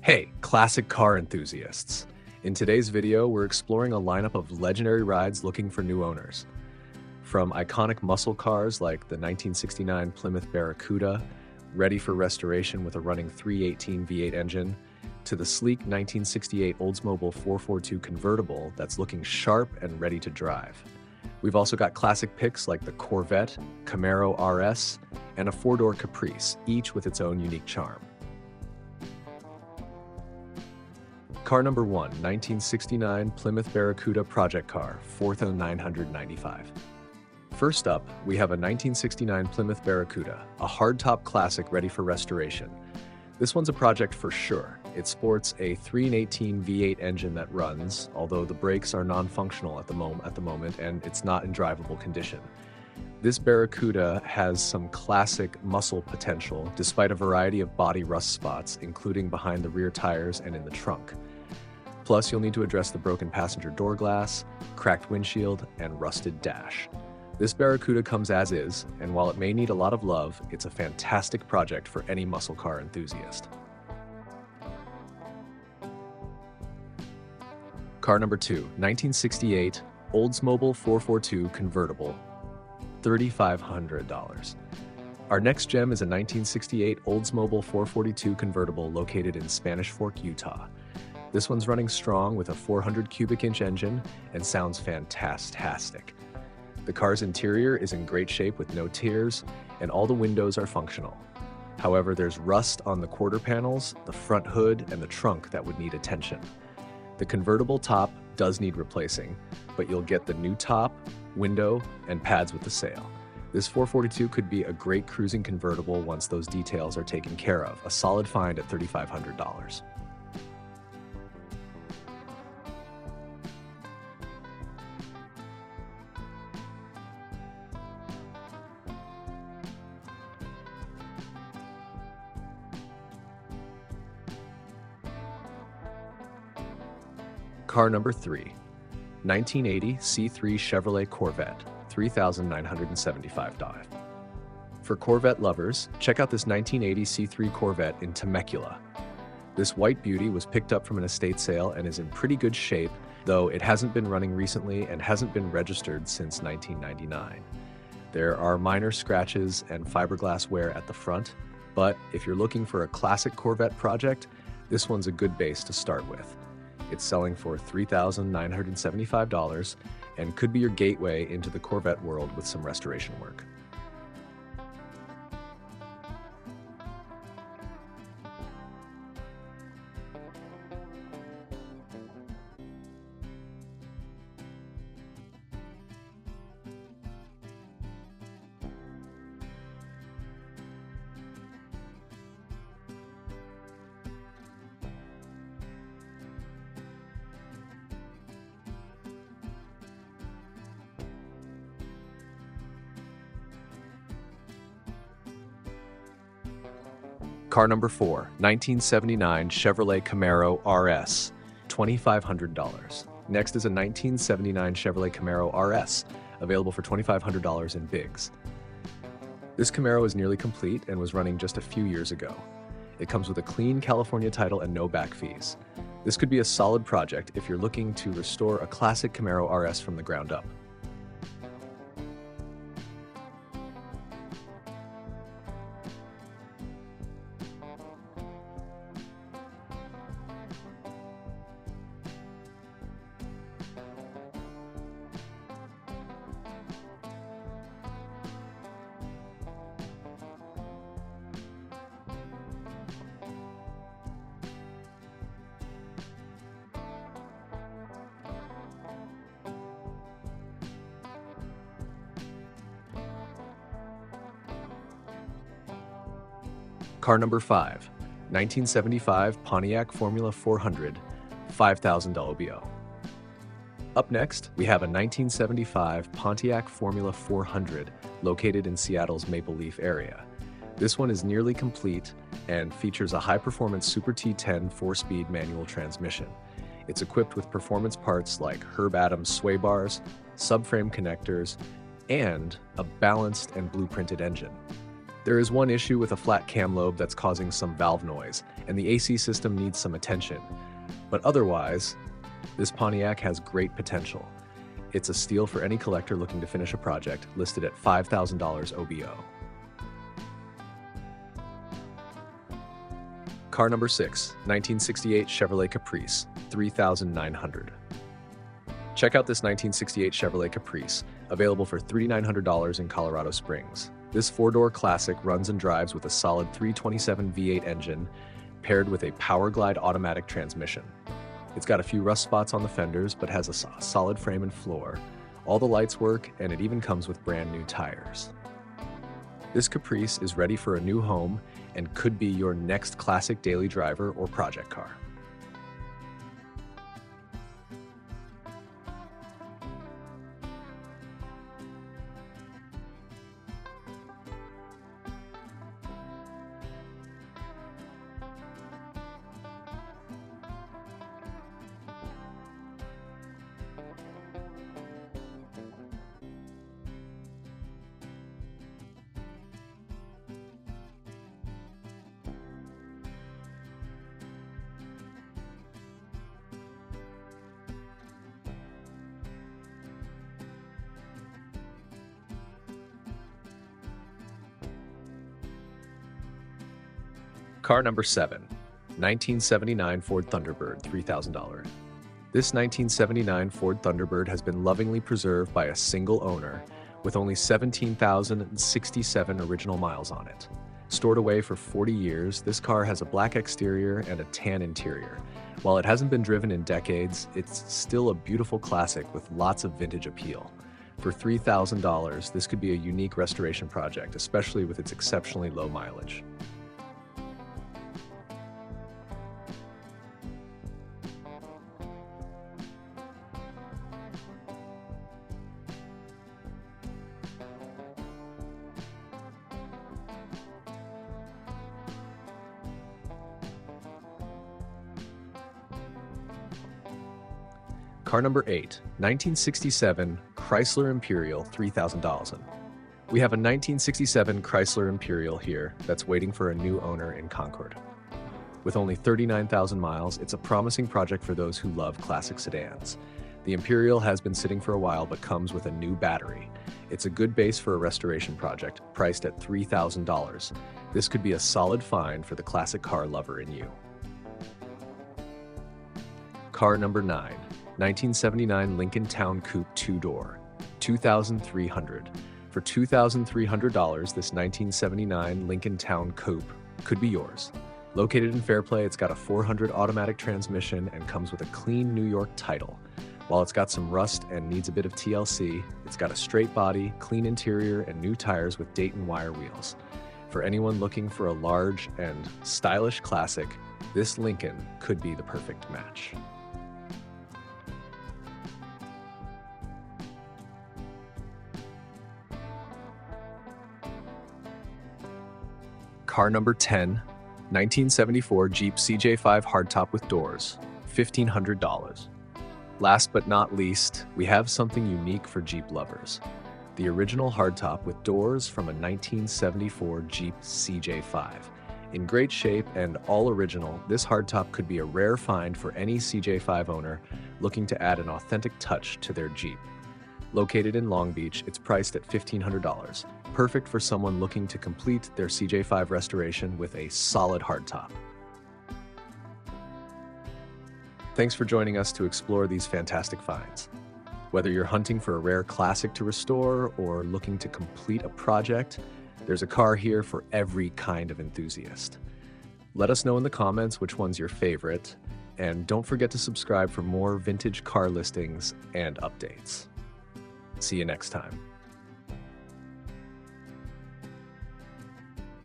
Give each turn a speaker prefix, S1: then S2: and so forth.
S1: Hey, classic car enthusiasts. In today's video, we're exploring a lineup of legendary rides looking for new owners. From iconic muscle cars like the 1969 Plymouth Barracuda, ready for restoration with a running 318 V8 engine, to the sleek 1968 Oldsmobile 442 Convertible that's looking sharp and ready to drive. We've also got classic picks like the Corvette, Camaro RS, and a four-door Caprice, each with its own unique charm. Car number 1, 1969 Plymouth Barracuda Project Car, 4,995. First up, we have a 1969 Plymouth Barracuda, a hardtop classic ready for restoration. This one's a project for sure. It sports a 318 V8 engine that runs, although the brakes are non-functional at the moment and it's not in drivable condition. This Barracuda has some classic muscle potential despite a variety of body rust spots, including behind the rear tires and in the trunk. Plus, you'll need to address the broken passenger door glass, cracked windshield, and rusted dash. This Barracuda comes as is, and while it may need a lot of love, it's a fantastic project for any muscle car enthusiast. Car number 2, 1968 Oldsmobile 442 Convertible, $3,500. Our next gem is a 1968 Oldsmobile 442 Convertible located in Spanish Fork, Utah. This one's running strong with a 400 cubic inch engine and sounds fantastic. The car's interior is in great shape with no tears, and all the windows are functional. However, there's rust on the quarter panels, the front hood, and the trunk that would need attention. The convertible top does need replacing, but you'll get the new top, window, and pads with the sail. This 442 could be a great cruising convertible once those details are taken care of, a solid find at $3,500. Car number 3, 1980 C3 Chevrolet Corvette, $3,975. For Corvette lovers, check out this 1980 C3 Corvette in Temecula. This white beauty was picked up from an estate sale and is in pretty good shape, though it hasn't been running recently and hasn't been registered since 1999. There are minor scratches and fiberglass wear at the front, but if you're looking for a classic Corvette project, this one's a good base to start with. It's selling for $3,975 and could be your gateway into the Corvette world with some restoration work. Car number 4, 1979 Chevrolet Camaro RS, $2,500. Next is a 1979 Chevrolet Camaro RS, available for $2,500 in bigs. This Camaro is nearly complete and was running just a few years ago. It comes with a clean California title and no back fees. This could be a solid project if you're looking to restore a classic Camaro RS from the ground up. Car number 5, 1975 Pontiac Formula 400, $5,000 BO. Up next, we have a 1975 Pontiac Formula 400 located in Seattle's Maple Leaf area. This one is nearly complete and features a high-performance Super T10 4-speed manual transmission. It's equipped with performance parts like Herb Adams sway bars, subframe connectors, and a balanced and blueprinted engine. There is one issue with a flat cam lobe that's causing some valve noise, and the AC system needs some attention. But otherwise, this Pontiac has great potential. It's a steal for any collector looking to finish a project, listed at $5,000 OBO. Car number 6, 1968 Chevrolet Caprice, $3,900. Check out this 1968 Chevrolet Caprice, available for $3,900 in Colorado Springs. This four-door classic runs and drives with a solid 327 V8 engine, paired with a Power Glide automatic transmission. It's got a few rust spots on the fenders, but has a solid frame and floor. All the lights work, and it even comes with brand new tires. This Caprice is ready for a new home and could be your next classic daily driver or project car. Car number 7, 1979 Ford Thunderbird, $3,000. This 1979 Ford Thunderbird has been lovingly preserved by a single owner with only 17,067 original miles on it. Stored away for 40 years, this car has a black exterior and a tan interior. While it hasn't been driven in decades, it's still a beautiful classic with lots of vintage appeal. For $3,000, this could be a unique restoration project, especially with its exceptionally low mileage. Car number 8, 1967 Chrysler Imperial, $3,000. We have a 1967 Chrysler Imperial here that's waiting for a new owner in Concord. With only 39,000 miles, it's a promising project for those who love classic sedans. The Imperial has been sitting for a while but comes with a new battery. It's a good base for a restoration project, priced at $3,000. This could be a solid find for the classic car lover in you. Car number 9, 1979 Lincoln Town Coupe 2-door, $2,300. For $2,300, this 1979 Lincoln Town Coupe could be yours. Located in Fairplay, it's got a 400 automatic transmission and comes with a clean New York title. While it's got some rust and needs a bit of TLC, it's got a straight body, clean interior, and new tires with Dayton wire wheels. For anyone looking for a large and stylish classic, this Lincoln could be the perfect match. Car number 10, 1974 Jeep CJ5 Hardtop with doors, $1,500. Last but not least, we have something unique for Jeep lovers. The original hardtop with doors from a 1974 Jeep CJ5. In great shape and all original, this hardtop could be a rare find for any CJ5 owner looking to add an authentic touch to their Jeep. Located in Long Beach, it's priced at $1,500. Perfect for someone looking to complete their CJ5 restoration with a solid hardtop. Thanks for joining us to explore these fantastic finds. Whether you're hunting for a rare classic to restore or looking to complete a project, there's a car here for every kind of enthusiast. Let us know in the comments which one's your favorite, and don't forget to subscribe for more vintage car listings and updates. See you next time.